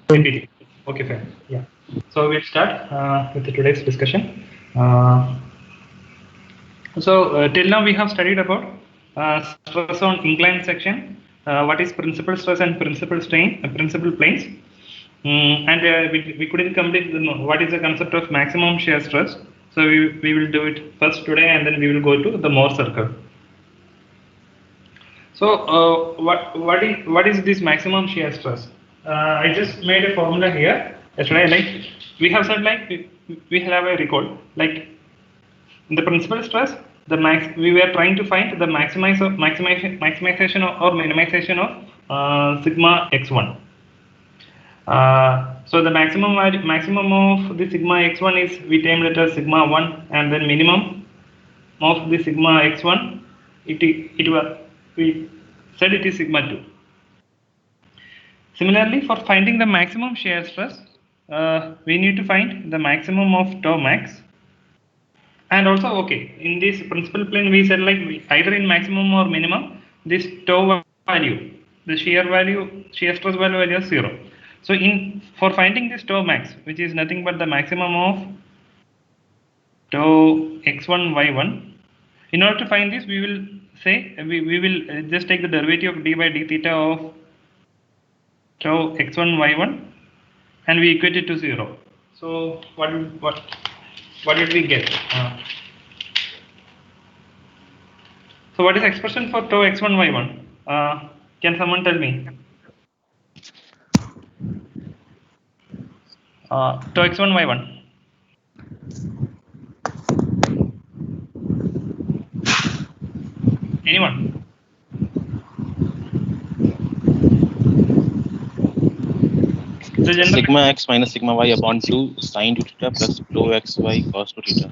PPT. Okay, fine. Yeah. So we'll start with today's discussion. Till now we have studied about stress on inclined section, what is principal stress and principal strain, principal planes, and we couldn't complete what is the concept of maximum shear stress. So we will do it first today, and then we will go to the Mohr circle. So what is this maximum shear stress? I just made a formula here. Yesterday, like we have said, like we have a record, like in the principal stress, the max we were trying to find the maximization or minimization of sigma x1. So the maximum of the sigma x1 is, we termed it as sigma 1, and then minimum of the sigma x1, it was, we said it is sigma 2. Similarly, for finding the maximum shear stress, we need to find the maximum of tau max. And also, okay, in this principal plane, we said like either in maximum or minimum, this tau value, the shear stress value is 0. So for finding this tau max, which is nothing but the maximum of tau x1 y1, in order to find this, we will say we will just take the derivative of d by d theta of tau x1 y1, and we equate it to 0. So what did we get? So what is expression for tau x1 y1? Can someone tell me? Tau x1 y1. Anyone? Sigma x minus sigma y upon 2 sine 2 theta plus tau x y cos 2 theta.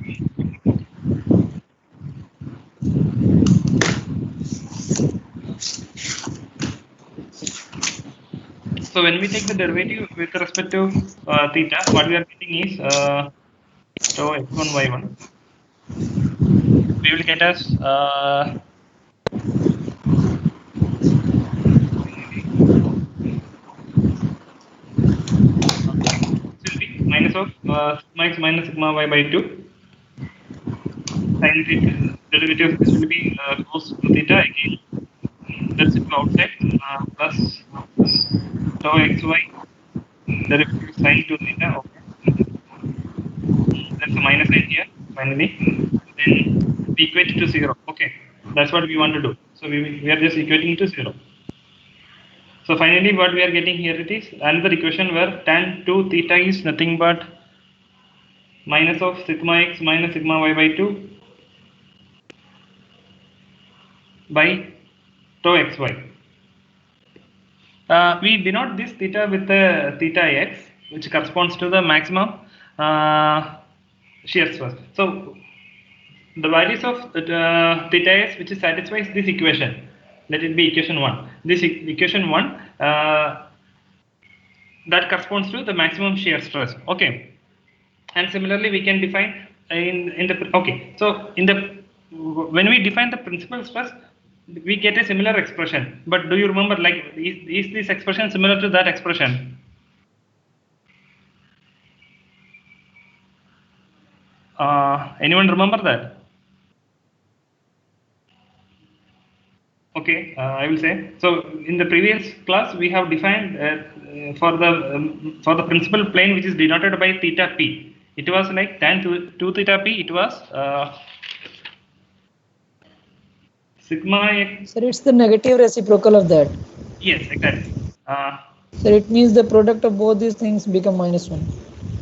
So when we take the derivative with respect to theta, what we are getting is tau x1 y1. We will get as minus of sigma x minus sigma y by 2. Sin theta, derivative of this will be cos 2 theta again. That's it outside, plus tau xy, derivative of sin 2 theta. Okay. That's a minus sign here finally. Then we equate it to 0. Okay, that's what we want to do. So we are just equating it to 0. So finally, what we are getting here, it is another equation where tan 2 theta is nothing but minus of sigma x minus sigma y by 2 by tau xy. We denote this theta with the theta x, which corresponds to the maximum shear stress. So the values of theta s which satisfies this equation, let it be equation 1. This equation 1 that corresponds to the maximum shear stress. Okay, and similarly we can define in the okay. So in the when we define the principal stress, we get a similar expression. But do you remember, like, is this expression similar to that expression? Anyone remember that? Okay, I will say. So in the previous class, we have defined for the principal plane, which is denoted by theta p. It was like tan 2 theta p. It was sigma x. Sir, it's the negative reciprocal of that. Yes, exactly. Sir, it means the product of both these things become -1.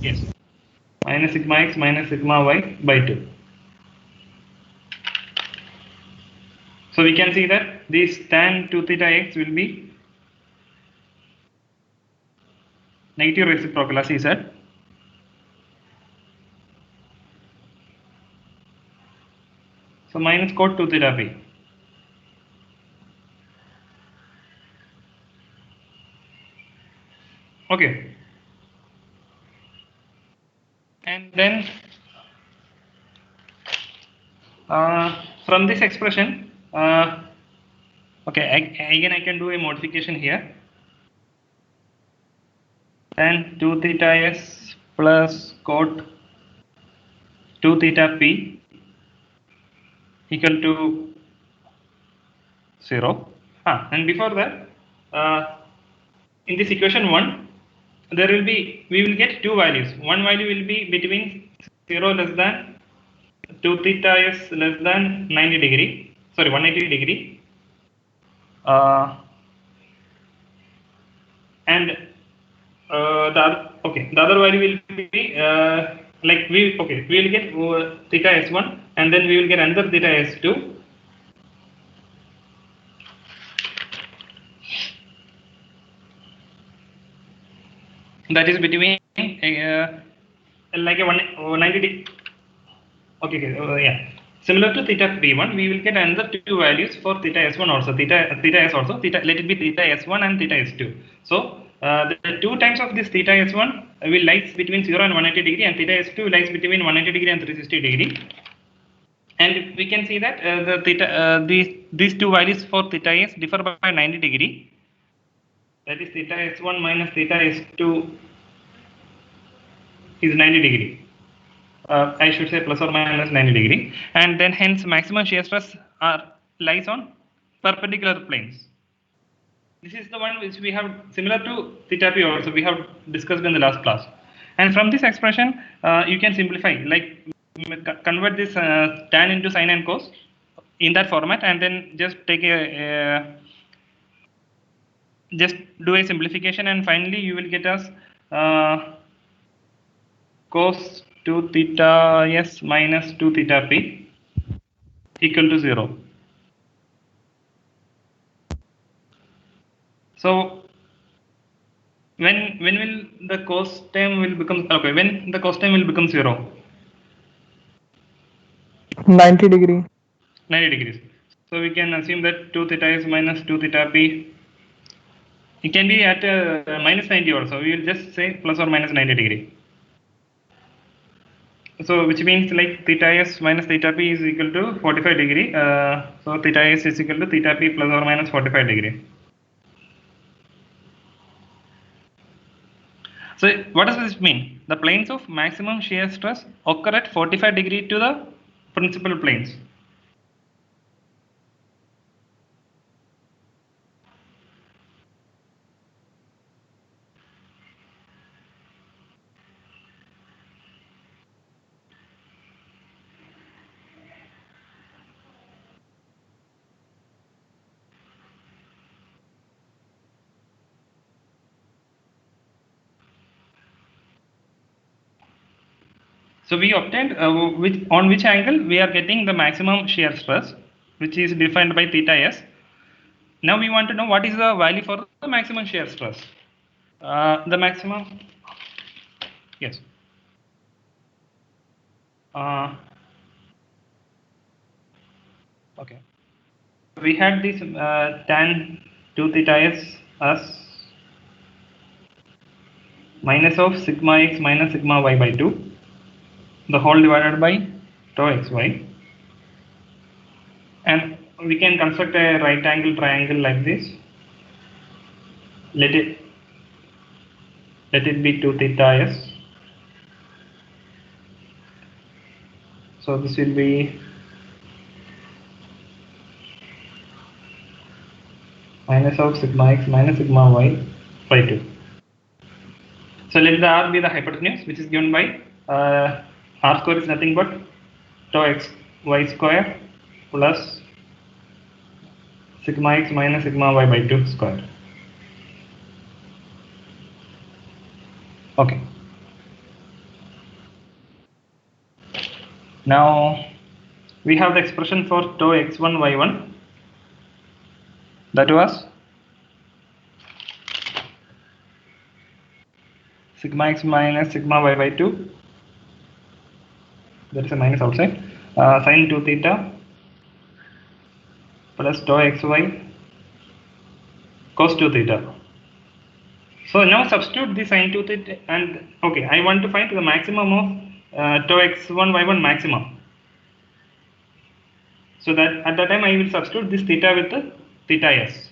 Yes, minus sigma x minus sigma y by 2. So we can see that this tan 2 theta x will be negative reciprocal, as he said. So minus cot 2 theta p. Okay. And then from this expression, okay, again I can do a modification here. tan 2 theta s plus cot 2 theta p equal to 0. And before that, in this equation 1, we will get two values. One value will be between 0 less than 2 theta s less than 90 degree, sorry 180 degree, and the other value will be like we will get theta s1, and then we will get another theta s2. That is between like a 190 degree. Yeah. Similar to theta p1, we will get another two values for theta s1 also, theta s also, let it be theta s1 and theta s2. So the two times of this theta s1 will lies between 0 and 180 degree, and theta s2 lies between 180 degree and 360 degree. And we can see that these two values for theta s differ by 90 degree. That is theta s1 minus theta s2 is 90 degree. I should say plus or minus 90 degree, and then hence maximum shear stress lies on perpendicular planes. This is the one which we have similar to theta p also we have discussed in the last class. And from this expression, you can simplify, like convert this tan into sine and cos in that format, and then just take just do a simplification, and finally you will get us cos 2 theta s minus 2 theta p equal to 0. So when will the cos term will become when the cos term will become 0? 90 degree. 90 degrees. So we can assume that 2 theta s minus 2 theta p. It can be at minus 90 also. We will just say plus or minus 90 degree. So which means like theta s minus theta p is equal to 45 degree. So theta s is equal to theta p plus or minus 45 degree. So what does this mean? The planes of maximum shear stress occur at 45 degree to the principal planes. So we obtained on which angle we are getting the maximum shear stress, which is defined by theta s. Now we want to know what is the value for the maximum shear stress. The maximum, yes. Okay. We had this tan 2 theta s as minus of sigma x minus sigma y by 2, the whole divided by tau xy. And we can construct a right angle triangle like this. Let it be 2 theta s. So this will be minus of sigma x minus sigma y by 2. So let the r be the hypotenuse, which is given by r square is nothing but tau x y square plus sigma x minus sigma y by 2 square. Okay. Now we have the expression for tau x1 y1, that was sigma x minus sigma y by 2, there is a minus outside, sine 2 theta plus tau xy cos 2 theta. So now substitute the sine 2 theta, and okay, I want to find the maximum of tau x1 y1 maximum. So that at that time I will substitute this theta with the theta s.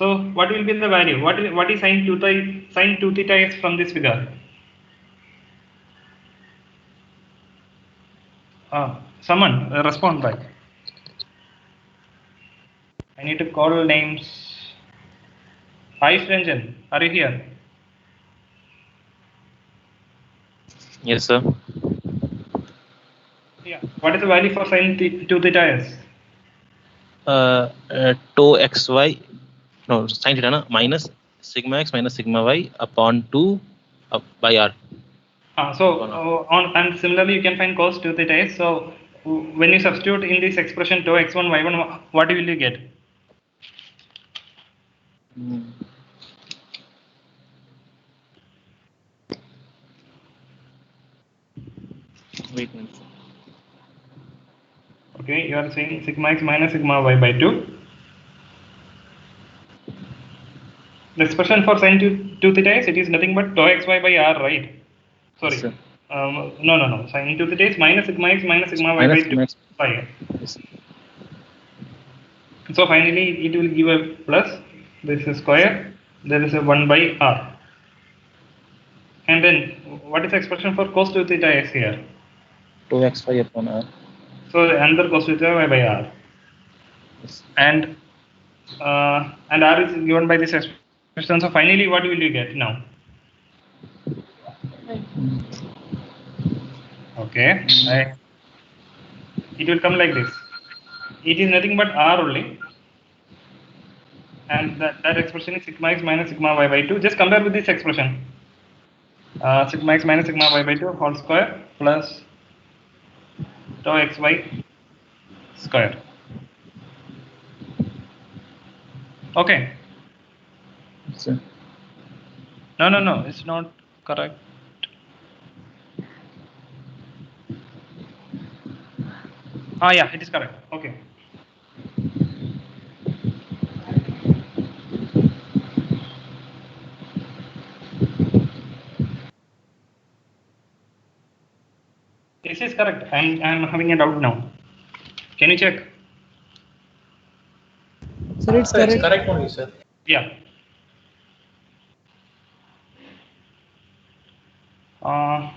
So what will be the value? What is sine 2 theta s from this figure? Someone respond back. I need to call names. Ayush Ranjan, are you here? Yes, sir. Yeah. What is the value for sine 2 theta s? Tau xy, no, sin theta, na, minus sigma x minus sigma y upon 2 by r. And similarly you can find cos 2 theta s. So when you substitute in this expression tau x1 y1, what will you get? Wait a minute. Okay, you are saying sigma x minus sigma y by 2. The expression for sine 2 theta s, it is nothing but tau xy by r, right? Sorry. Yes, sir. No. Sine 2 theta is minus sigma x minus sigma y by Minus 2. sigma x. By. Yes. So finally it will give a plus. This is square. There is a 1 by r. And then what is the expression for cos 2 theta s here? Tau xy upon r. So another cos 2 theta y by r. Yes. And r is given by this expression. So finally what will you get now? Okay. It will come like this. It is nothing but r only. And that expression is sigma x minus sigma y by 2. Just compare with this expression. Sigma x minus sigma y by 2 whole square plus tau xy square. Okay. Sir. No, it's not correct. Yeah, it is correct. Okay. This is correct. I'm having a doubt now. Can you check? Sir, it's correct. It's correct only, sir. Yeah.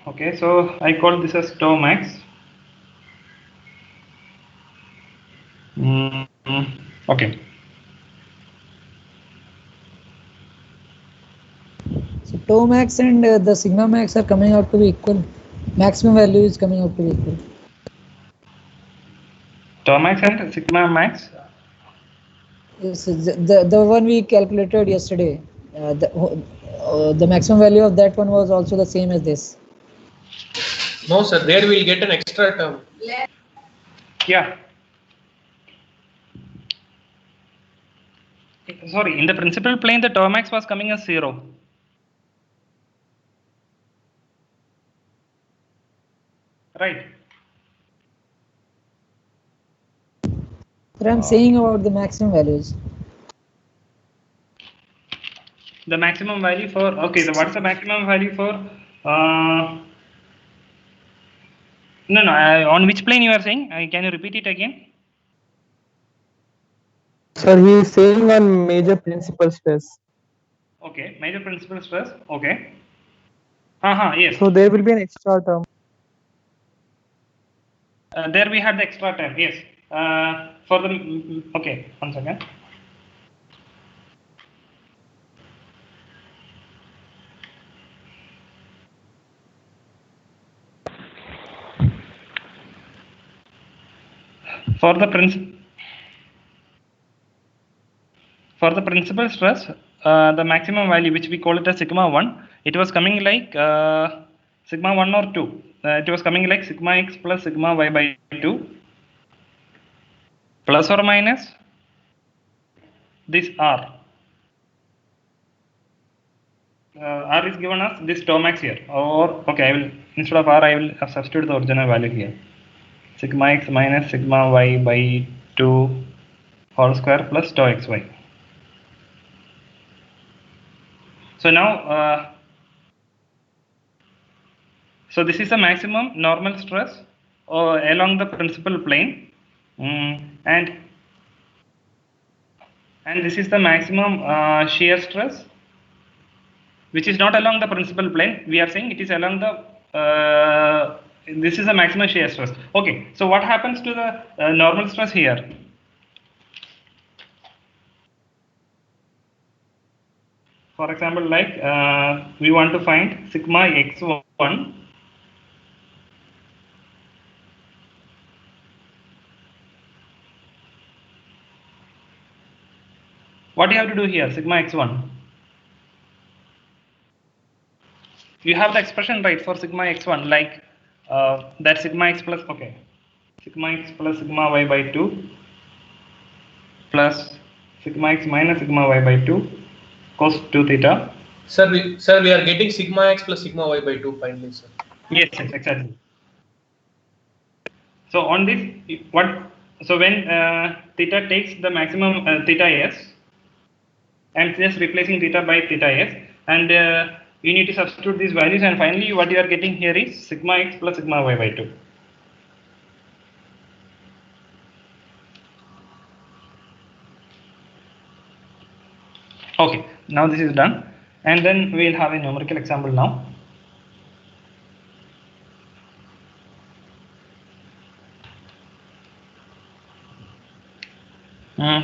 Okay, so I call this as tau max. Okay. So tau max and the sigma max are coming out to be equal. Maximum value is coming out to be equal. Tau max and sigma max. Yes, the one we calculated yesterday, the maximum value of that one was also the same as this. No, sir. There we'll get an extra term. Yeah. Sorry, in the principal plane, the tau max was coming as 0. Right. But I'm saying about the maximum values. The maximum value for, okay, what's the maximum value for, no, on which plane you are saying? Can you repeat it again? Sir, he is saying on major principal stress. Okay, major principal stress, okay. Yes. So there will be an extra term. There we had the extra term, yes. For the, okay, 1 second. For the principal stress, the maximum value, which we call it as sigma 1, it was coming like sigma 1 or 2. It was coming like sigma x plus sigma y by 2 plus or minus this r. R is given as this tau max here, or okay, I will, instead of r, I will substitute the original value here. Sigma x minus sigma y by 2 whole square plus tau xy. So now, so this is the maximum normal stress along the principal plane, and and this is the maximum shear stress, which is not along the principal plane. We are saying it is along the this is the maximum shear stress. Okay, so what happens to the normal stress here? For example, like we want to find sigma x1. What do you have to do here? Sigma x1. You have the expression right for sigma x1, like that sigma x plus, okay, sigma x plus sigma y by 2 plus sigma x minus sigma y by 2 cos 2 theta. Sir, we are getting sigma x plus sigma y by 2 finally, sir. Yes, exactly. So on this, so when theta takes the maximum theta s, I'm just replacing theta by theta s, and you need to substitute these values, and finally what you are getting here is sigma x plus sigma y by 2. Okay, now this is done, and then we'll have a numerical example now.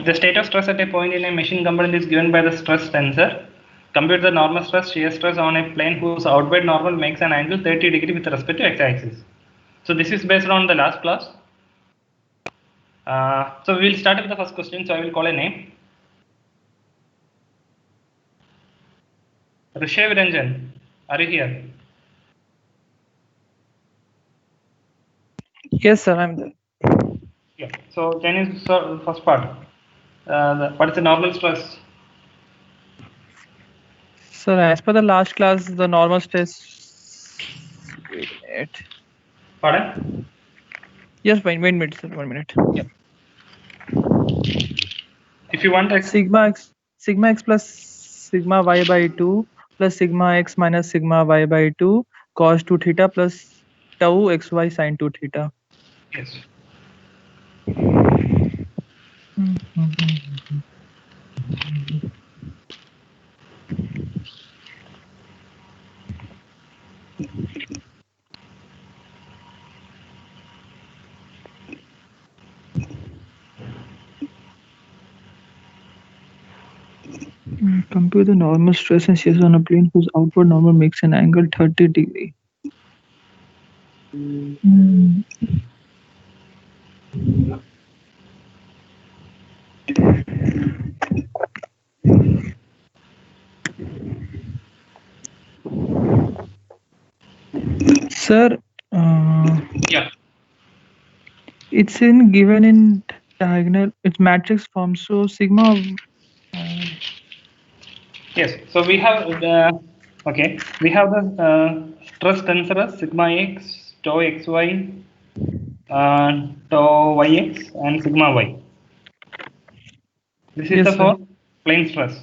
The state of stress at a point in a machine component is given by the stress tensor. Compute the normal stress, shear stress on a plane whose outward normal makes an angle 30 degree with respect to x-axis. So this is based on the last class. So we will start with the first question. So I will call a name. Rishabh Ranjan, are you here? Yes, sir, I'm there. Yeah. So can you solve the first part? What is the normal stress? Sir, as per the last class, the normal stress. Wait a minute. Pardon? Yes, wait a minute, sir. 1 minute. Yeah. If you want Sigma x plus sigma y by 2 plus sigma x minus sigma y by 2 cos 2 theta plus tau xy sin 2 theta. yes. Compute the normal stress and shear on a plane whose outward normal makes an angle 30 degree. Sir, Yeah. it's given in diagonal, it's matrix form, so sigma. Yes. So we have the we have the stress tensor as sigma x, tau xy, tau yx, and sigma y. This is Yes, the sir. for plane stress.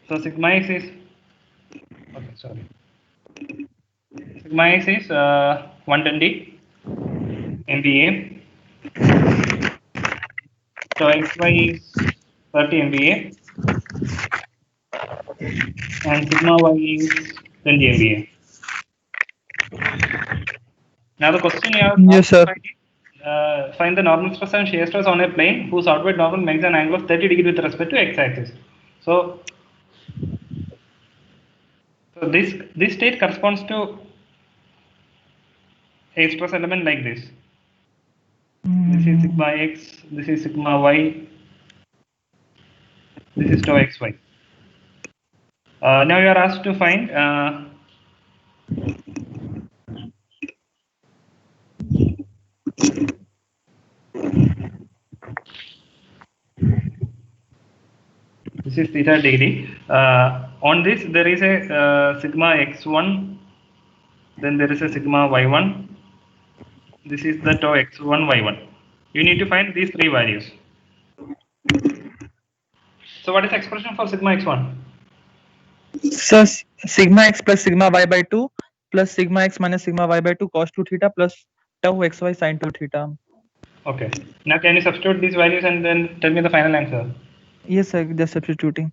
So sigma x is sigma x is 120 MPa. Tau xy is 30 MPa, and sigma y is 20 MPa. Now the question you have Yes, sir. find the normal stress and shear stress on a plane whose outward normal makes an angle of 30 degree with respect to x-axis. So this state corresponds to a stress element like this. This is sigma x, this is sigma y, this is tau xy. Now you are asked to find this is theta degree. On this there is a sigma x1, then there is a sigma y1. This is the tau x1 y1. You need to find these three values. So what is the expression for sigma x1? So sigma x plus sigma y by 2 plus sigma x minus sigma y by 2 cos 2 theta plus tau xy sin 2 theta. Okay. Now can you substitute these values and then tell me the final answer? Yes, sir. Just substituting.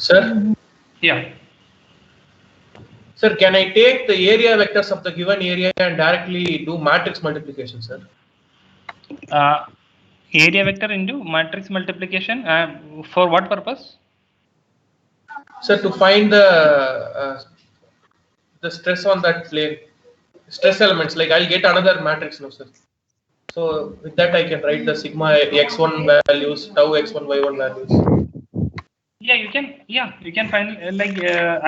Sir, Yeah. sir, can I take the area vectors of the given area and directly do matrix multiplication, sir? Area vector into matrix multiplication. For what purpose? Sir, to find the stress on that plane, stress elements. Like I'll get another matrix now, sir. So with that I can write the sigma x1 values, tau x1 y1 values. Yeah, you can. Yeah, you can find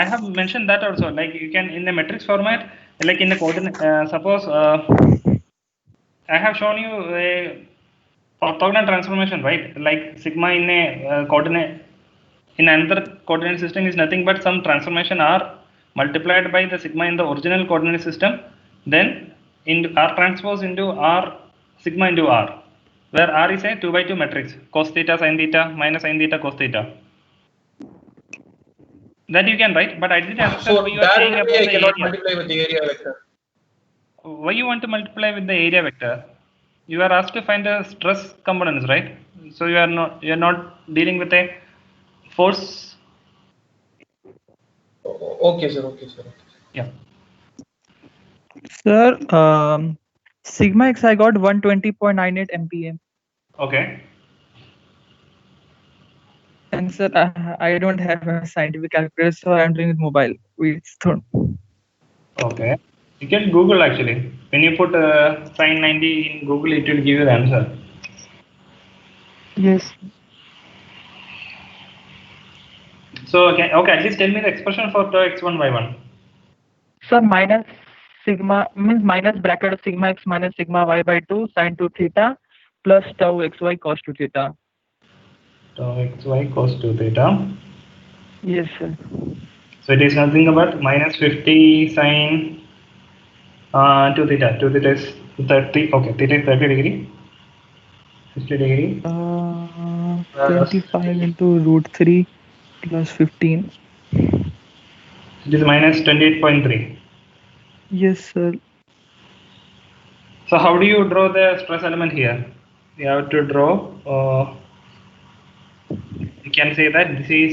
I have mentioned that also. Like you can in the matrix format, like in the coordinate. Suppose I have shown you a orthogonal transformation, right? Like sigma in a coordinate in another coordinate system is nothing but some transformation r multiplied by the sigma in the original coordinate system, then in r transpose into r sigma into r, where r is a 2 by 2 matrix, cos theta sin theta minus sin theta cos theta. That you can write, but I didn't understand So why you are saying directly about I the cannot area. multiply with the area vector. Why you want to multiply with the area vector? You are asked to find the stress components, right? So you are not dealing with a force. Okay, sir. Okay, sir. Yeah. Sir, sigma x I got 120.98 MPa. Okay. And sir, I don't have a scientific calculator, so I'm doing it mobile. Okay. You can Google actually. When you put sin 90 in Google, it will give you the answer. Yes. So okay, at least tell me the expression for tau x1 y1. Sir, minus sigma means minus bracket of sigma x minus sigma y by 2 sin 2 theta plus tau xy cos 2 theta. Tau xy cos 2 theta. Yes, sir. So it is nothing but minus 50 sin 2 theta. 2 theta is 30. Okay, theta is 30 degree. 60 degree. 25 into root 3 plus 15. It is minus 28.3. Yes, sir. So how do you draw the stress element here? You have to draw. You can say that this is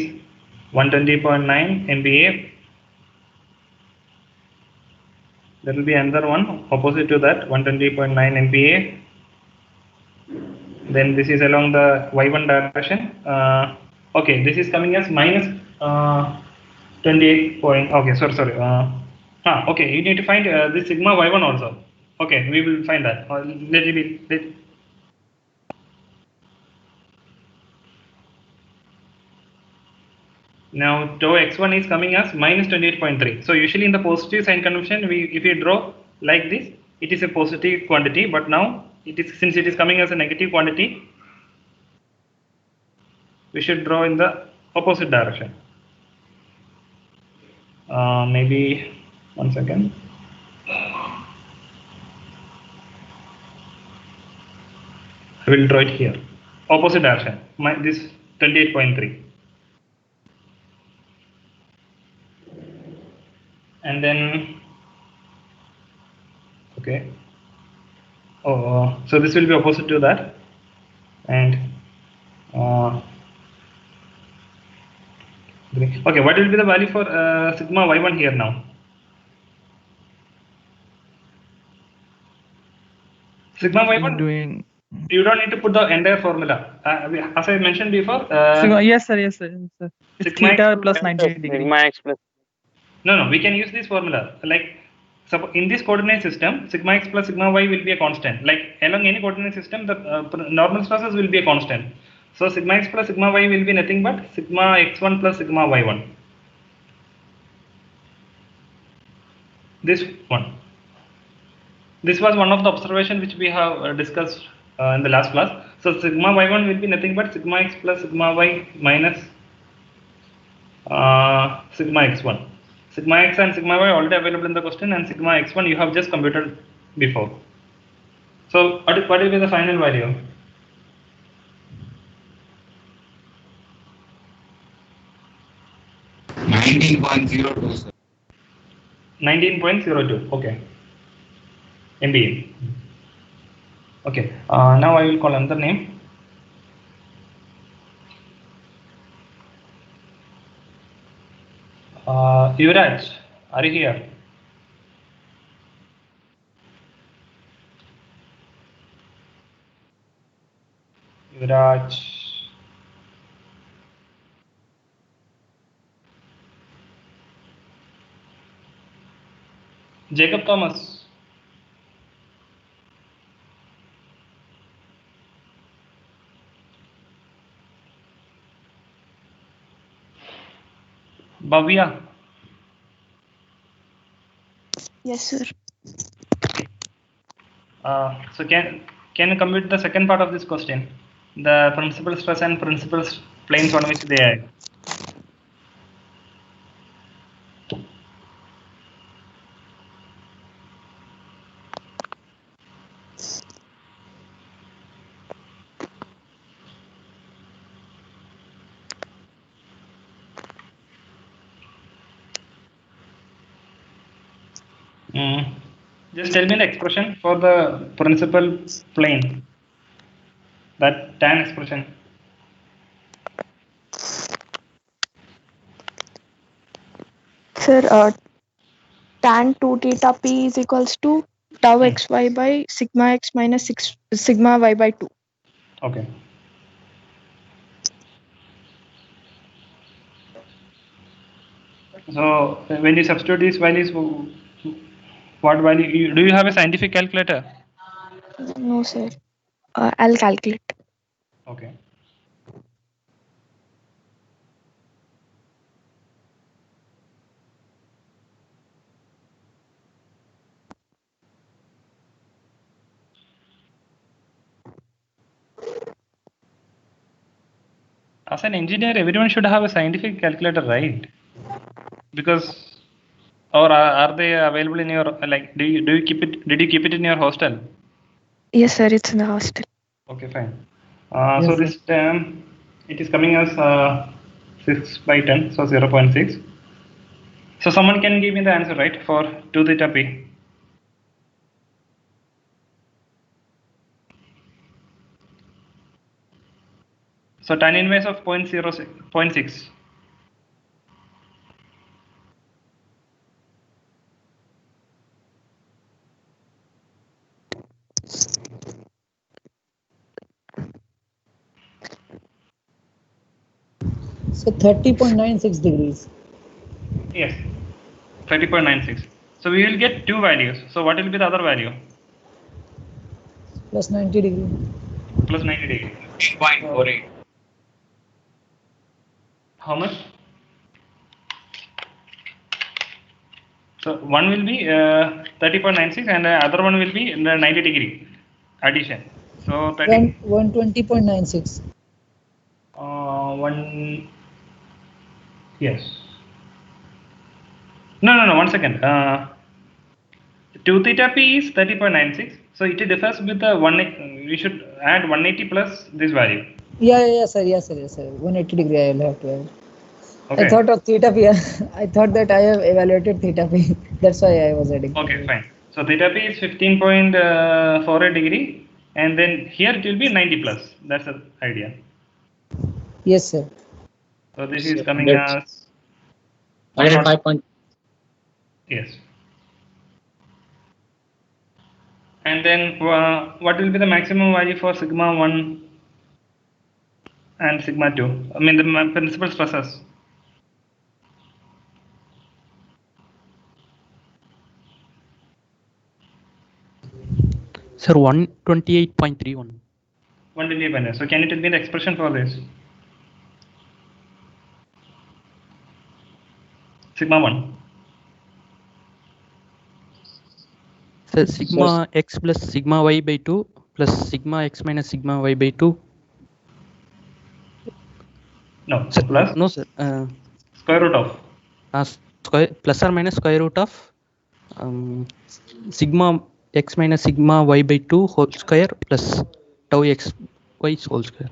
120.9 MPa. There will be another one opposite to that, 120.9 MPa. Then this is along the y1 direction. Okay, this is coming as minus 28 point. Okay, sorry. Okay, you need to find this sigma y1 also. Okay, we will find that. Now tau x1 is coming as minus 28.3. So usually in the positive sign convention, if we draw like this, it is a positive quantity. But now since it is coming as a negative quantity, we should draw in the opposite direction. Maybe 1 second. I will draw it here. Opposite direction. This 28.3. And then, okay. So this will be opposite to that. And okay, what will be the value for sigma y1 here now? Sigma y1. Doing. You don't need to put the entire formula. As I mentioned before. Sigma, yes, sir. Yes, sir. Yes, sir. It's theta plus 90 degree. Sigma x plus. No, we can use this formula. Like, so in this coordinate system, sigma x plus sigma y will be a constant. Like along any coordinate system, the normal stresses will be a constant. So sigma x plus sigma y will be nothing but sigma x1 plus sigma y1. This one. This was one of the observations which we have discussed in the last class. So sigma y1 will be nothing but sigma x plus sigma y minus sigma x1. Sigma x and sigma y already available in the question, and sigma x1 you have just computed before. So what will be the final value? 19.02, sir. 19.02. Okay. MBA. Okay. Now I will call another name. Yuvraj, are you here? Yuvraj. Jacob Thomas. Bhavya. Yes, sir. So can you compute the second part of this question? The principal stress and principal planes on which they are. Just tell me the expression for the principal plane. That tan expression. Sir, tan 2 theta p is equals to tau xy by sigma x minus sigma y by 2. Okay. So when you substitute these values, what value? Do you have a scientific calculator? No, sir. I'll calculate. Okay. As an engineer, everyone should have a scientific calculator, right? Because, or are they available in your, like? Do you keep it? Did you keep it in your hostel? Yes, sir. It's in the hostel. Okay, fine. Yes, So sir. this term, it is coming as 6 by 10, so 0.6. So someone can give me the answer, right, for 2 theta p. So tan inverse of 0.6. So 30.96 degrees. Yes, 30.96. So we will get two values. So what will be the other value? Plus 90 degree. Plus 90 degree. 8.48. How much? So one will be 30.96 and the other one will be in the 90 degree addition. So 120.96. One. Yes. No. 1 second. 2 theta p is 30.96. So it differs with the one. We should add 180 plus this value. Yeah, sir. 180 degree I will have to add. Okay. I thought of theta p. I thought that I have evaluated theta p. That's why I was adding. Okay, fine. So theta p is 15.48 degree, and then here it will be 90 plus. That's the idea. Yes, sir. So this is coming That's as 105. Yes. And then what will be the maximum value for sigma 1 and sigma 2? I mean the principal stresses. Sir, 128.31. 128. So can you tell me the expression for this? Sigma 1. Sir, sigma x plus sigma y by 2 plus sigma x minus sigma y by 2. No, plus No, sir. square root of. Square plus or minus square root of sigma x minus sigma y by 2 whole square plus tau x y whole square.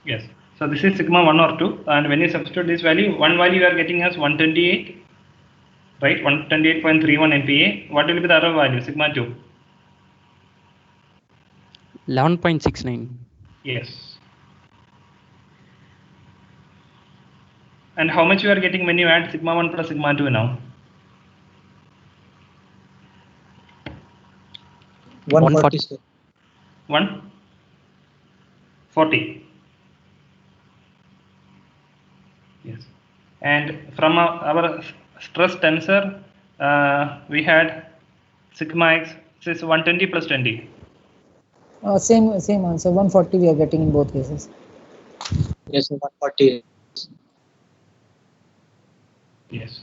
Yes. So this is sigma 1 or 2, and when you substitute this value, one value you are getting as 128, right? 128.31 MPa. What will be the other value? Sigma 2. 11.69. Yes. And how much you are getting when you add sigma 1 plus sigma 2 now? 140, sir. 140. Yes. And from our stress tensor, we had sigma x, this is 120 plus 20. Same answer. 140 we are getting in both cases. Yes, sir, 140. Yes.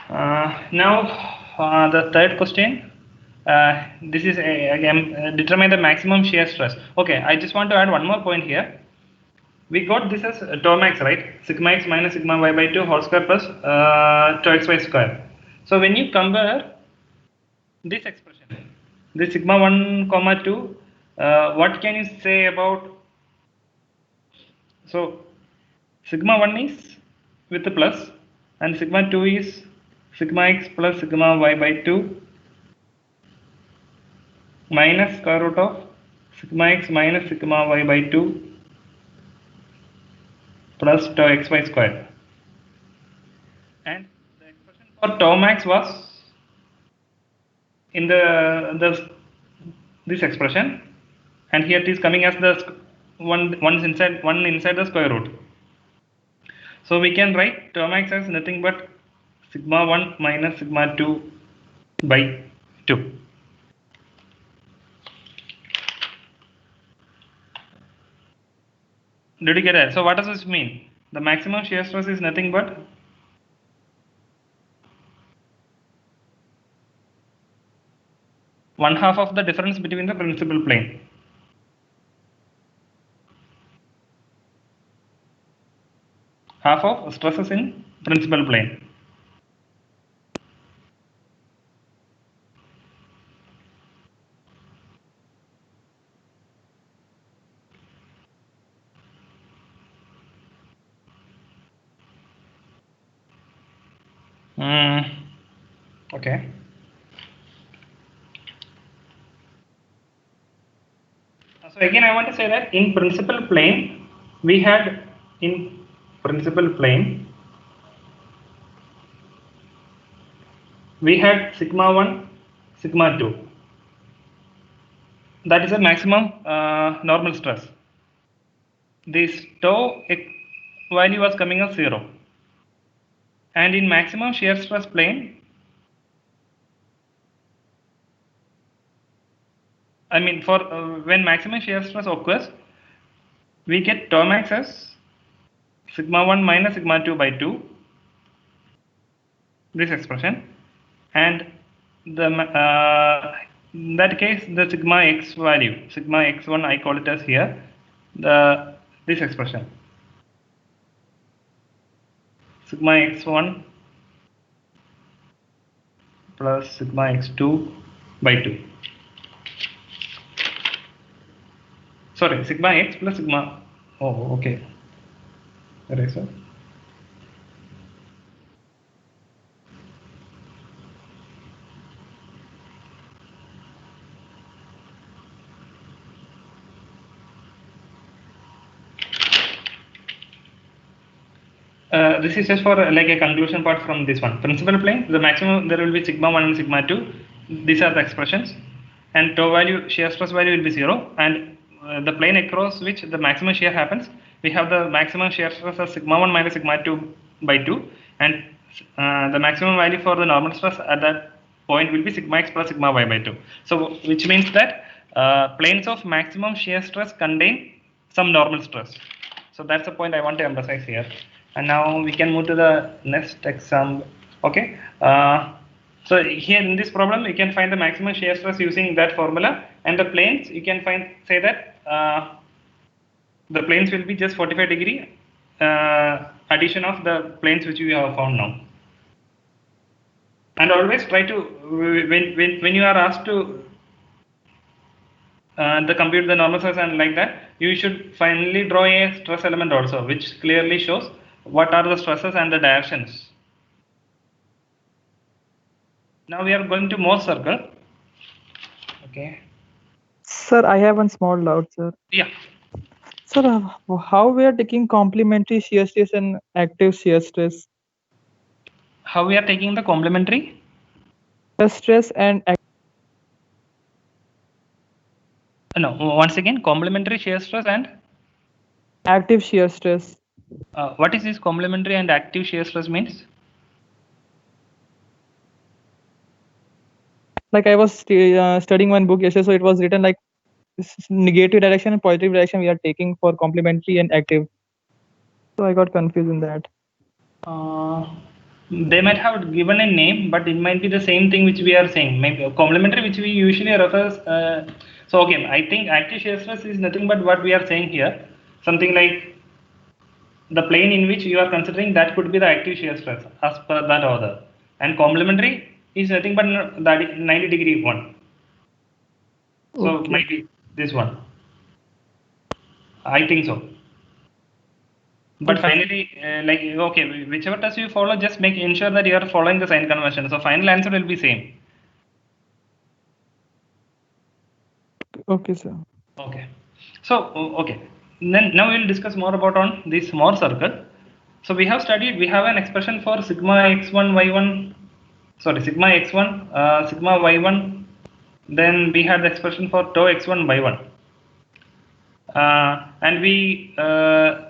Now the third question. This is again determine the maximum shear stress. Okay, I just want to add one more point here. We got this as tau max, right? Sigma x minus sigma y by 2 whole square plus tau xy square. So when you compare this expression, this sigma 1 comma 2, what can you say about? So sigma 1 is with the plus, and sigma 2 is sigma x plus sigma y by 2 minus square root of sigma x minus sigma y by 2 plus tau xy squared. And the expression for tau max was in this expression, and here it is coming as the one inside the square root. So we can write tau max as nothing but sigma 1 minus sigma 2 by 2. Did you get it? So what does this mean? The maximum shear stress is nothing but one half of the difference between the principal plane. Half of stresses in principal plane. Okay. So again, I want to say that in principal plane, we had sigma 1, sigma 2. That is a maximum normal stress. This tau value was coming as 0. And in maximum shear stress plane, I mean for when maximum shear stress occurs, we get tau max as sigma 1 minus sigma 2 by 2, this expression, and the in that case the sigma x value, sigma x1, I call it as here, this expression, sigma x1 plus sigma x2 by 2. Sorry, sigma x plus sigma, oh okay, eraser. This is just for like a conclusion part from this one. Principal plane, the maximum there will be sigma 1 and sigma 2. These are the expressions, and tau value, shear stress value will be 0, and the plane across which the maximum shear happens, we have the maximum shear stress as sigma 1 minus sigma 2 by 2, and the maximum value for the normal stress at that point will be sigma x plus sigma y by 2. So which means that planes of maximum shear stress contain some normal stress. So that's the point I want to emphasize here. And now we can move to the next example. Okay. So here in this problem, you can find the maximum shear stress using that formula. And the planes, you can say that the planes will be just 45 degree addition of the planes which we have found now. And always try to, when you are asked to the compute the normal stress and like that, you should finally draw a stress element also, which clearly shows what are the stresses and the directions. Now we are going to Morse circle. Okay. Sir, I have one small doubt, sir. Yeah. Sir, how we are taking complementary shear stress and active shear stress? How we are taking the complementary? Stress and no, once again, complementary shear stress and active shear stress. What is this complementary and active shear stress means? Like I was studying one book yesterday, so it was written like negative direction and positive direction we are taking for complementary and active. So I got confused in that. They might have given a name, but it might be the same thing which we are saying. Maybe complementary, which we usually refers. So again, I think active shear stress is nothing but what we are saying here. Something like the plane in which you are considering, that could be the active shear stress as per that order. And complementary is nothing but the 90 degree one. So Okay. maybe this one. I think so. But finally, like, okay, whichever test you follow, just ensure that you are following the sign convention. So final answer will be same. Okay, sir. Okay. So, okay. Then now we will discuss more about on this Morse circle. So we have studied, we have an expression for sigma x1, y1, sorry, sigma x1, sigma y1. Then we had the expression for tau x1, y1. And we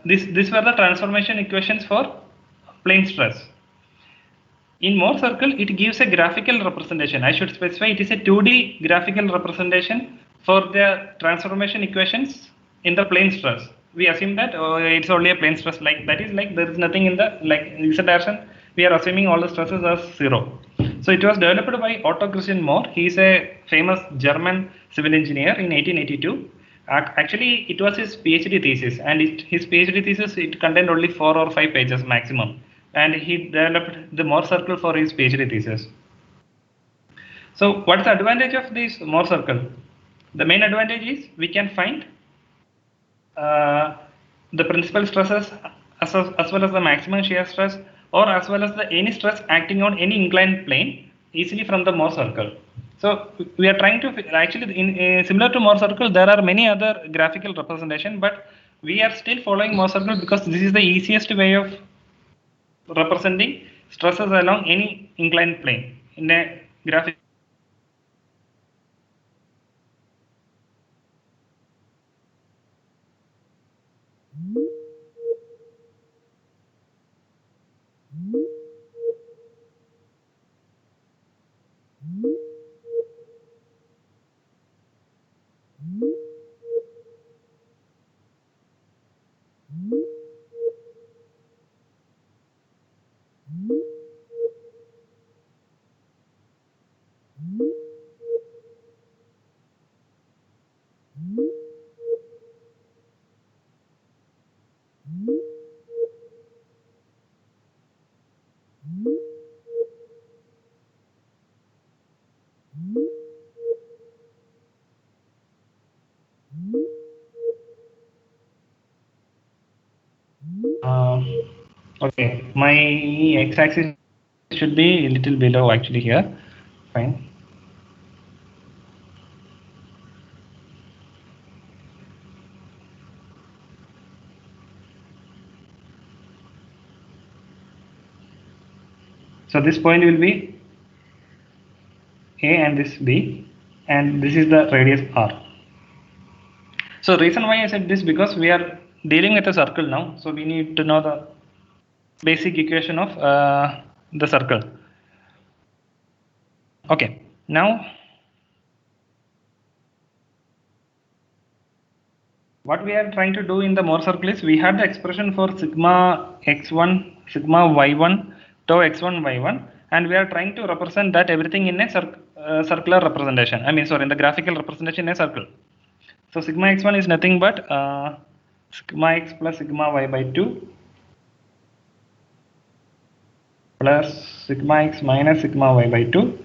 these were the transformation equations for plane stress. In Morse circle, it gives a graphical representation. I should specify it is a 2D graphical representation for the transformation equations in the plane stress. We assume that it's only a plane stress, like that is like there is nothing in the like z direction. We are assuming all the stresses as 0. So it was developed by Otto Christian Moore. He is a famous German civil engineer in 1882. Actually, it was his PhD thesis, and his PhD thesis, it contained only 4 or 5 pages maximum, and he developed the Morse circle for his PhD thesis. So, what is the advantage of this Morse circle? The main advantage is we can find the principal stresses as well as the maximum shear stress, or as well as the any stress acting on any inclined plane easily from the Morse circle. So we are trying to actually in similar to Morse circle, there are many other graphical representation, but we are still following Morse circle because this is the easiest way of representing stresses along any inclined plane in a graphic. Okay, my x-axis should be a little below actually here. Fine. So this point will be A and this B, and this is the radius R. So reason why I said this, because we are dealing with a circle now, so we need to know the basic equation of the circle. Okay, now what we are trying to do in the Morse circle is we had the expression for sigma x1, sigma y1, tau x1, y1, and we are trying to represent that everything in a circular representation. I mean, sorry, in the graphical representation in a circle. So sigma x1 is nothing but sigma x plus sigma y by 2 plus sigma x minus sigma y by 2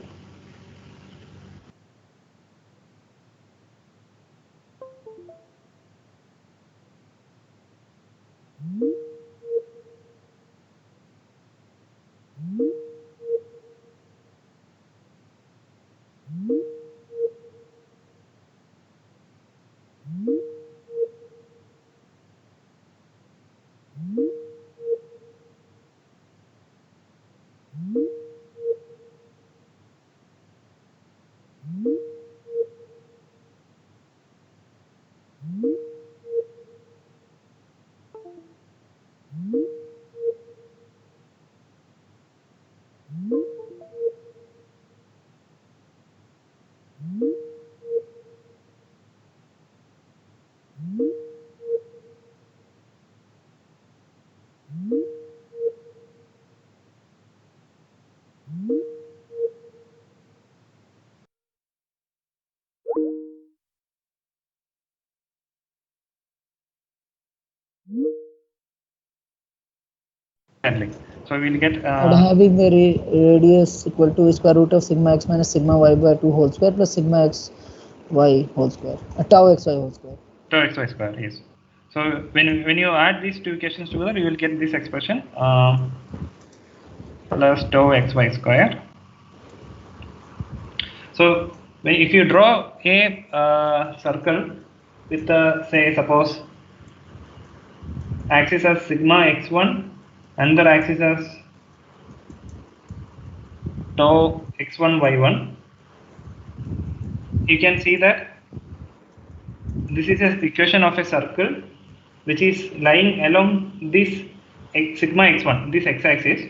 exactly. So we will get and having the radius equal to square root of sigma x minus sigma y by 2 whole square plus sigma x y whole square, tau x y whole square. tau xy square, yes. So when you add these two equations together, you will get this expression plus tau xy square. So if you draw a circle with say suppose axis as sigma x1 and the axis as tau x1 y1, you can see that this is an equation of a circle which is lying along this sigma x1, this x-axis,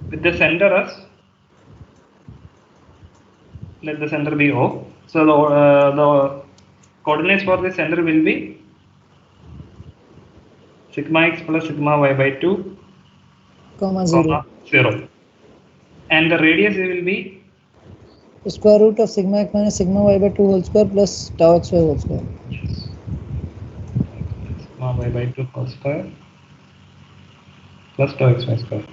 with the center as, let the center be O. So the coordinates for the center will be sigma x plus sigma y by 2 comma 0. 0, and the radius will be square root of sigma x minus sigma y by 2 whole square plus tau x y whole square. sigma y by 2 whole square plus tau xy square.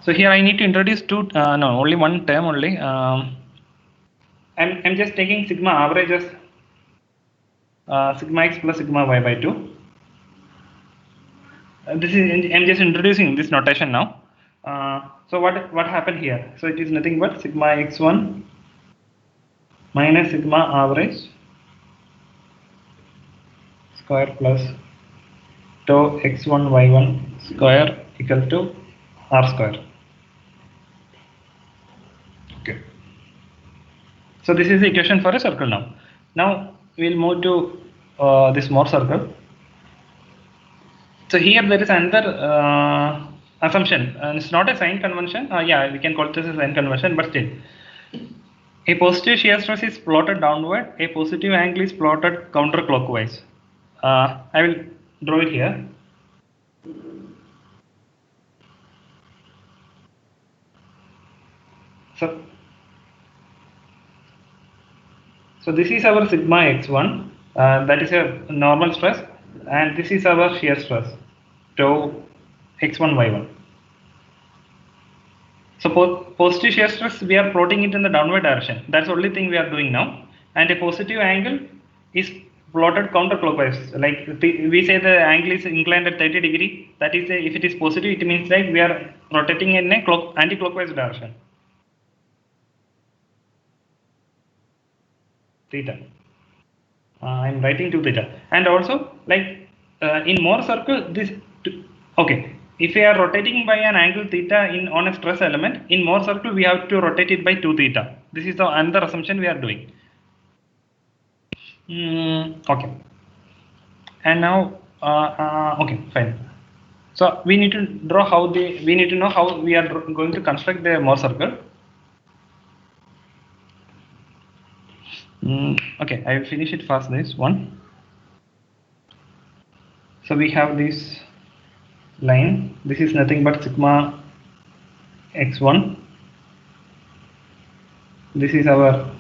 So here I need to introduce only one term only. I'm just taking sigma average as sigma x plus sigma y by 2. This is, I'm just introducing this notation now. So what happened here? So it is nothing but sigma x1 minus sigma average square plus tau x1 y1 square equal to r square. Okay. So this is the equation for a circle now. Now we'll move to this Mohr circle. So here there is another assumption, and it's not a sign convention. Yeah, we can call this a sign convention, but still. A positive shear stress is plotted downward, a positive angle is plotted counterclockwise. I will draw it here. So this is our sigma x1, that is a normal stress, and this is our shear stress, tau x1 y1. So positive shear stress, we are plotting it in the downward direction. That's the only thing we are doing now. And a positive angle is plotted counterclockwise. Like we say the angle is inclined at 30 degree. That is, if it is positive, it means like we are rotating in a anti-clockwise direction. Theta. I'm writing 2 theta. And also, like in Mohr circle, this okay. If we are rotating by an angle theta on a stress element, in Mohr circle we have to rotate it by 2 theta. This is the another assumption we are doing. Okay. And now, okay, fine. So we need to draw we need to know how we are going to construct the Mohr circle. Okay, I will finish it first. This one. So we have this line. This is nothing but sigma x1. This is our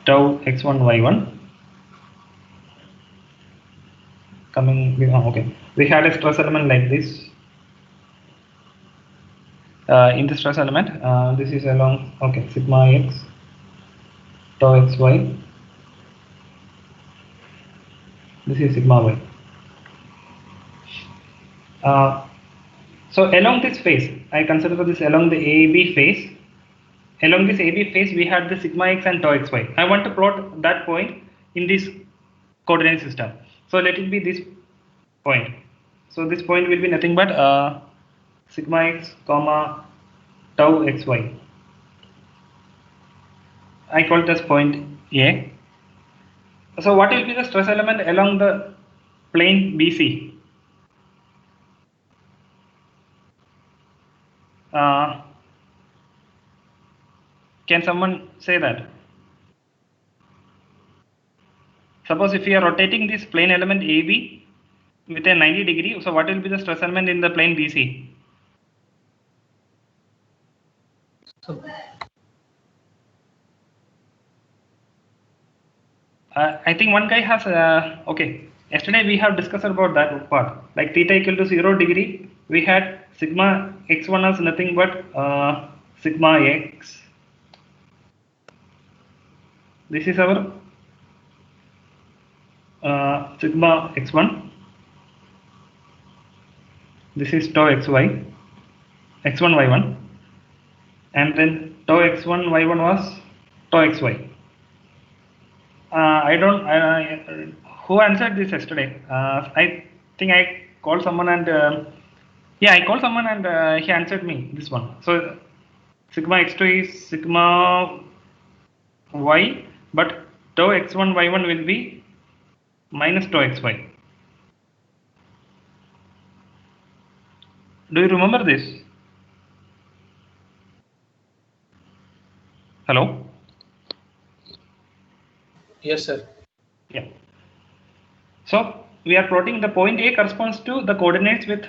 tau x1 y1. Coming, okay. We had a stress element like this. In the stress element, this is along, okay, sigma x, tau xy. This is sigma y. So along this phase, I consider this along the AB phase. Along this AB phase, we had the sigma x and tau xy. I want to plot that point in this coordinate system. So let it be this point. So this point will be nothing but sigma x comma tau xy. I call it as point A. So what will be the stress element along the plane BC? Can someone say that? Suppose if we are rotating this plane element AB with a 90 degree, so what will be the stress element in the plane BC? I think one guy has, okay, yesterday we have discussed about that part, like theta equal to 0 degree, we had sigma x1 as nothing but sigma x. This is our sigma x1. This is tau xy, x1 y1, and then tau x1 y1 was tau xy. I don't. Who answered this yesterday? I think I called someone and yeah, I called someone and he answered me this one. So sigma x2 is sigma y, but tau x1 y1 will be minus tau xy. Do you remember this? Hello? Yes, sir. Yeah. So we are plotting the point A corresponds to the coordinates with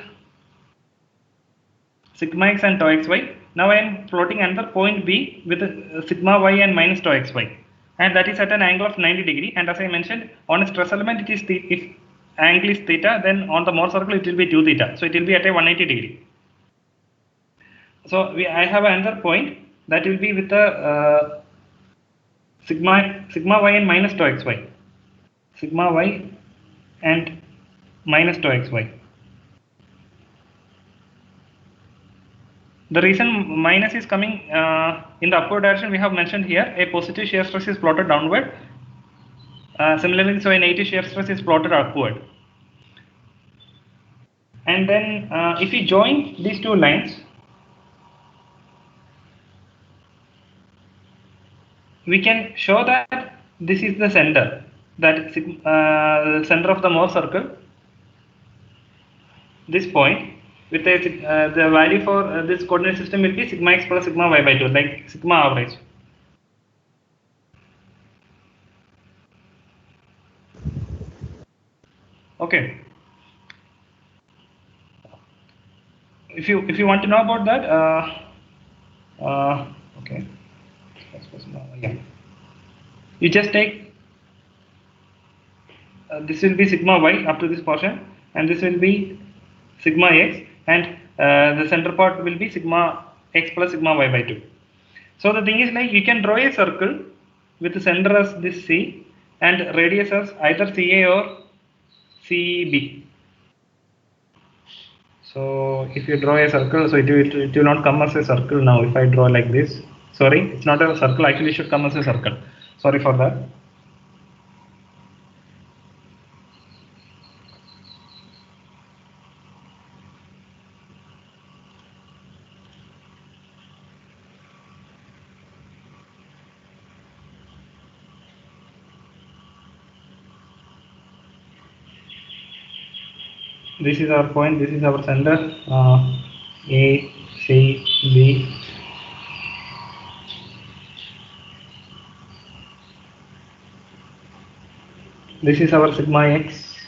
sigma x and tau xy. Now I am plotting another point B with sigma y and minus tau xy, and that is at an angle of 90 degree. And as I mentioned, on a stress element, it is if angle is theta, then on the Mohr circle it will be 2 theta. So it will be at a 180 degree. So I have another point that will be with the sigma y and minus tau xy. Sigma y and minus tau xy. The reason minus is coming in the upward direction, we have mentioned here, a positive shear stress is plotted downward. Similarly, so a negative shear stress is plotted upward. And then if we join these two lines, we can show that this is the center, that the center of the Mohr circle, this point, with the value for this coordinate system will be sigma x plus sigma y by 2, like sigma average. Okay. If you want to know about that, okay. Yeah. You just take this will be sigma y up to this portion, and this will be sigma x, and the center part will be sigma x plus sigma y by 2. So the thing is, like, you can draw a circle with the center as this C and radius as either CA or CB. So if you draw a circle, so it will not come as a circle now. If I draw like this, sorry, it's not a circle, actually it should come as a circle. Sorry for that. This is our point, this is our center, A, C, B. This is our sigma x.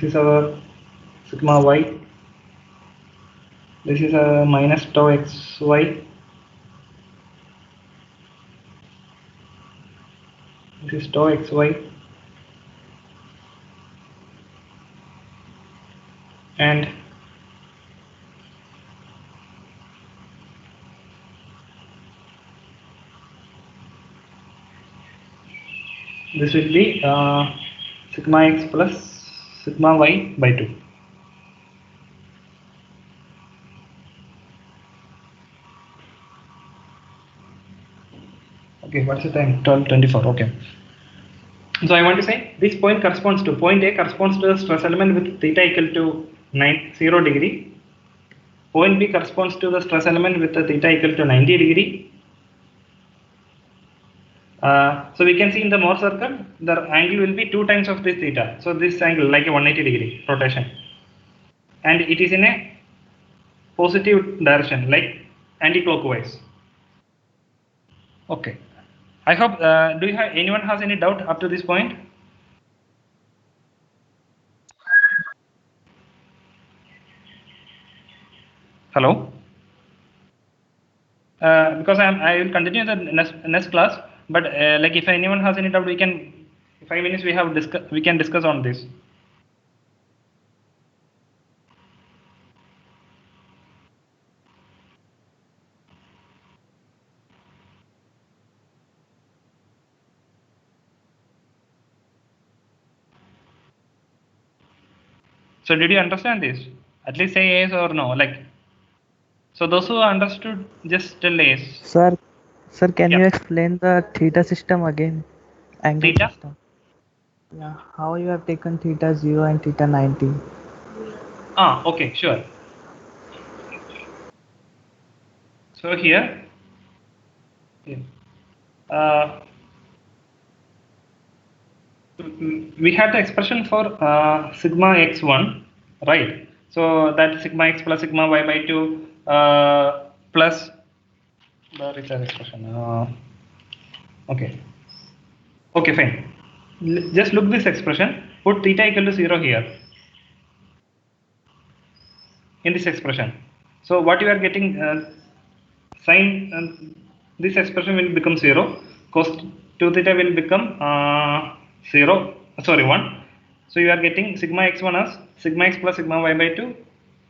is our sigma y. This is a minus tau xy. This is tau xy. And this will be sigma x plus sigma y by 2. Okay, what's the time? 12:24. Okay. So I want to say this point corresponds to point A corresponds to the stress element with theta equal to 0 degree. Point B corresponds to the stress element with the theta equal to 90 degree. So we can see in the Mohr circle, the angle will be 2 times of this theta. So this angle like a 180 degree rotation, and it is in a positive direction, like anti-clockwise. Okay. I hope. Do you have anyone has any doubt up to this point? Hello. Because I will continue the next class. But like if anyone has any doubt, we can 5 minutes we can discuss on this. So did you understand this? At least say yes or no. Like, so those who understood, just tell yes. Sir, can Yeah. you explain the theta system again? Angle Theta? system. Yeah, how you have taken theta 0 and theta 90? Okay, sure. So here, we had the expression for sigma x1, right? So that sigma x plus sigma y by 2 plus, where is that expression? Okay, fine. Just look this expression, put theta equal to 0 here in this expression. So what you are getting, sine, this expression will become 0, cos 2 theta will become 1. So you are getting sigma x1 as sigma x plus sigma y by 2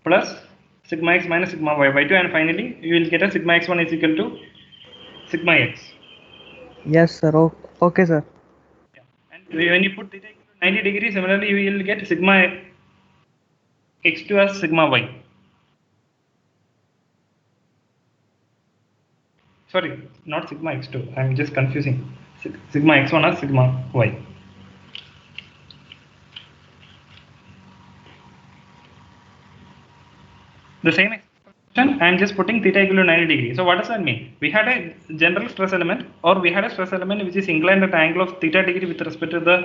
plus sigma x minus sigma y by 2, and finally you will get a sigma x1 is equal to sigma x. Yes, sir. Okay, sir. Yeah. And when you put theta equal to 90 degrees, similarly you will get sigma x2 as sigma y. Sorry, not sigma x2. I'm just confusing. Sigma x1 as sigma y. The same expression, I'm just putting theta equal to 90 degrees. So what does that mean? We had a general stress element, or we had a stress element which is inclined at the angle of theta degree with respect to the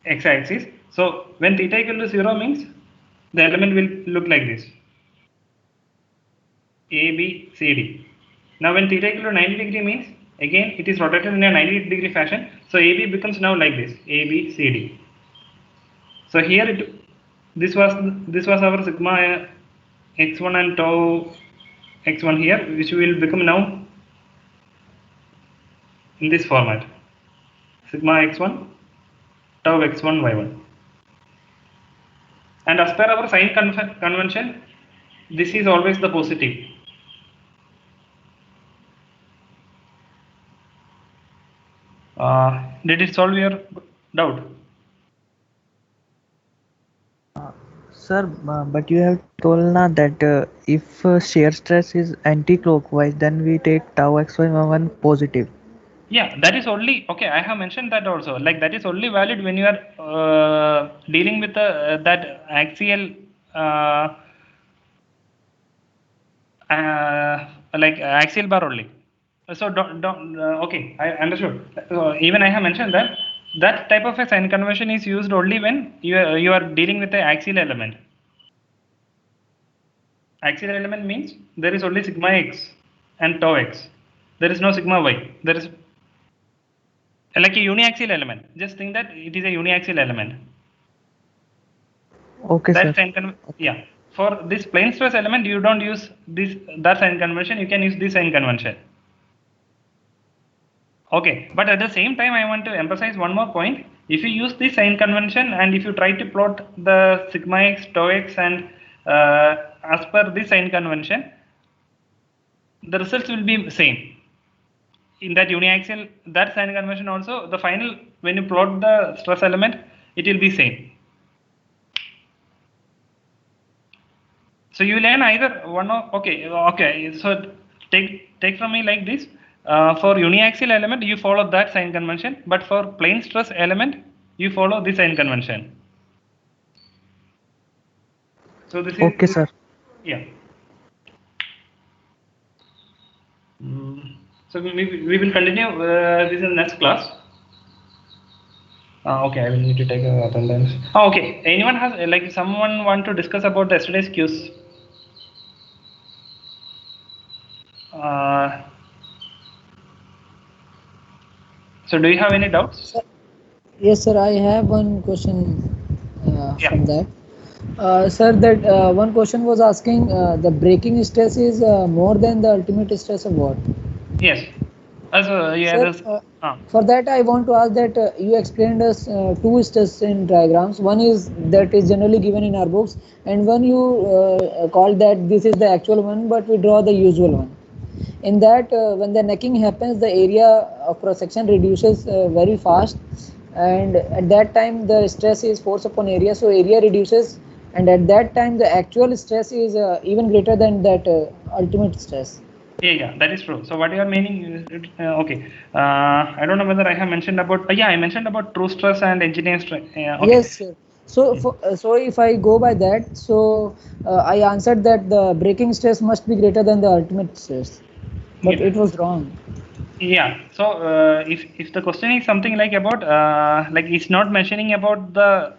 x-axis. So when theta equal to 0 means the element will look like this. A, B, C, D. Now when theta equal to 90 degree means, again it is rotated in a 90 degree fashion. So AB becomes now like this, A, B, C, D. So here this was our sigma x1 and tau x1 here, which will become now in this format, sigma x1 tau x1 y1. And as per our sign convention, this is always the positive. Did it solve your doubt? Sir, but you have told now that if shear stress is anti-clockwise, then we take tau xy1 positive. Yeah, that is only okay. I have mentioned that also. Like that is only valid when you are dealing with that axial, like axial bar only. So don't okay. I understood. Even I have mentioned that type of a sign convention is used only when you are dealing with the axial element. Axial element means there is only sigma x and tau x. There is no sigma y. There is like a uniaxial element. Just think that it is a uniaxial element. Okay, That sir. sign yeah. For this plane stress element, you don't use that sign convention. You can use this sign convention. Okay, but at the same time, I want to emphasize one more point. If you use this sign convention and if you try to plot the sigma x, tau x, and as per this sign convention, the results will be same. In that uniaxial, that sign convention also, the final, when you plot the stress element, it will be same. So you learn either one of, okay. So take from me like this. For uniaxial element, you follow that sign convention, but for plane stress element, you follow this sign convention. So this is Okay, sir. yeah. So we will continue this in the next class. Okay, I will need to take attendance. Okay, anyone has like someone want to discuss about yesterday's quiz? So do you have any doubts? Yes, sir. I have one question Yeah. from that. Sir, that one question was asking the breaking stress is more than the ultimate stress of what? Yes. Sir, for that I want to ask that you explained us two stress strain diagrams. One is that is generally given in our books, and one you call that this is the actual one, but we draw the usual one. In that, when the necking happens, the area of cross section reduces very fast, and at that time the stress is force upon area, so area reduces, and at that time the actual stress is even greater than that ultimate stress. Yeah, that is true. So what you are meaning is, okay. I don't know whether I have mentioned about, I mentioned about true stress and engineering stress. Okay. Yes, sir. So, so if I go by that, so I answered that the breaking stress must be greater than the ultimate stress, but it was wrong. Yeah. So if the question is something like about like it's not mentioning about the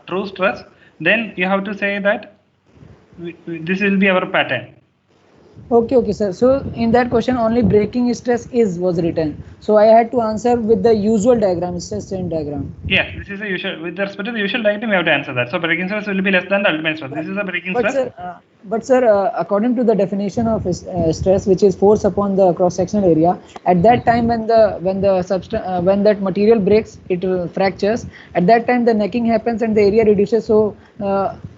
true stress, then you have to say that this will be our pattern. Okay, sir. So in that question, only breaking stress was written. So I had to answer with the usual diagram, stress strain diagram. Yes, this is a usual. With respect to the usual diagram, we have to answer that. So breaking stress will be less than the ultimate stress. This is a breaking stress. But sir, according to the definition of stress, which is force upon the cross-sectional area, at that time when that material breaks, it fractures. At that time, the necking happens and the area reduces. So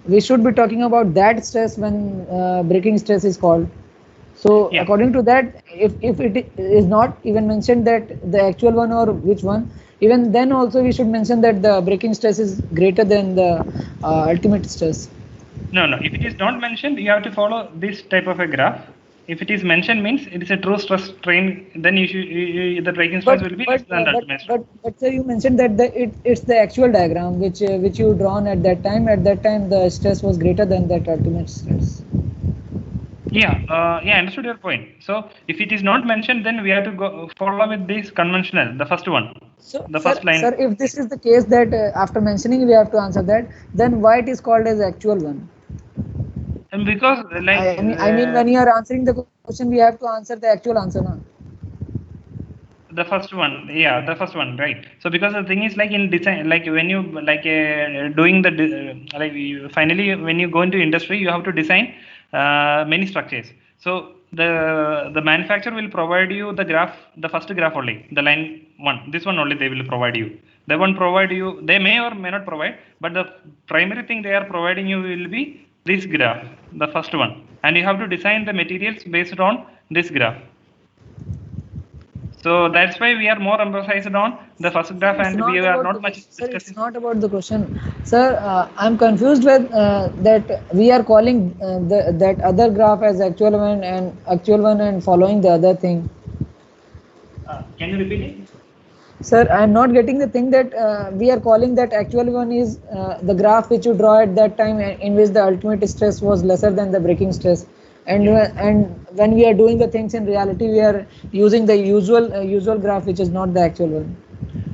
we should be talking about that stress when breaking stress is called. So according to that, if it is not even mentioned that the actual one or which one, even then also we should mention that the breaking stress is greater than the ultimate stress. No. If it is not mentioned, you have to follow this type of a graph. If it is mentioned, means it is a true stress strain. Then the breaking stress will be less than the ultimate stress. But sir, you mentioned that it's the actual diagram which you drawn at that time. At that time, the stress was greater than that ultimate stress. Yeah, I understood your point. So if it is not mentioned, then we have to go follow with this conventional, the first one. So the first line. Sir, if this is the case that after mentioning we have to answer that, then why it is called as actual one? And because like I mean when you are answering the question, we have to answer the actual answer, no? The first one, the first one, right? So because the thing is like in design, like when you like doing the like finally when you go into industry, you have to design many structures. So the manufacturer will provide you the graph, the first graph only, the line one, this one only they will provide you. They won't provide you, they may or may not provide, but the primary thing they are providing you will be this graph, the first one, and you have to design the materials based on this graph. So that's why we are more emphasized on the first graph, and we are not much discussing. Sir, it's not about the question. Sir, I'm confused with that we are calling that other graph as actual one and following the other thing. Can you repeat it? Sir, I'm not getting the thing that we are calling that actual one is the graph which you draw at that time in which the ultimate stress was lesser than the breaking stress. And when we are doing the things in reality, we are using the usual graph which is not the actual one.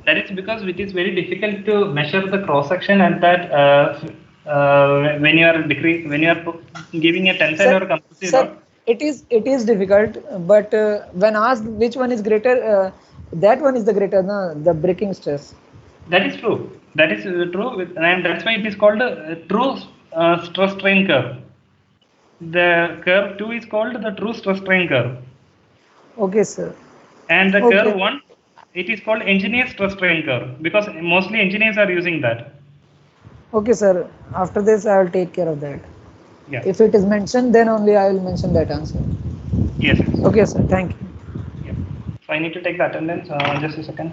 That is because it is very difficult to measure the cross section, and that when you are giving a tensile or compressive load. It is difficult, but when asked which one is greater, that one is the greater, no, the breaking stress. That is true. That is true, and that's why it is called a true stress strain curve. The curve 2 is called the true stress strain curve, Okay, sir. and the Okay. curve 1, it is called engineer stress strain curve, because mostly engineers are using that. Okay, sir. After this, I will take care of that. Yeah. If it is mentioned, then only I will mention that answer. Yes. Okay, sir. Thank you. Yeah. So I need to take the attendance. Just a second.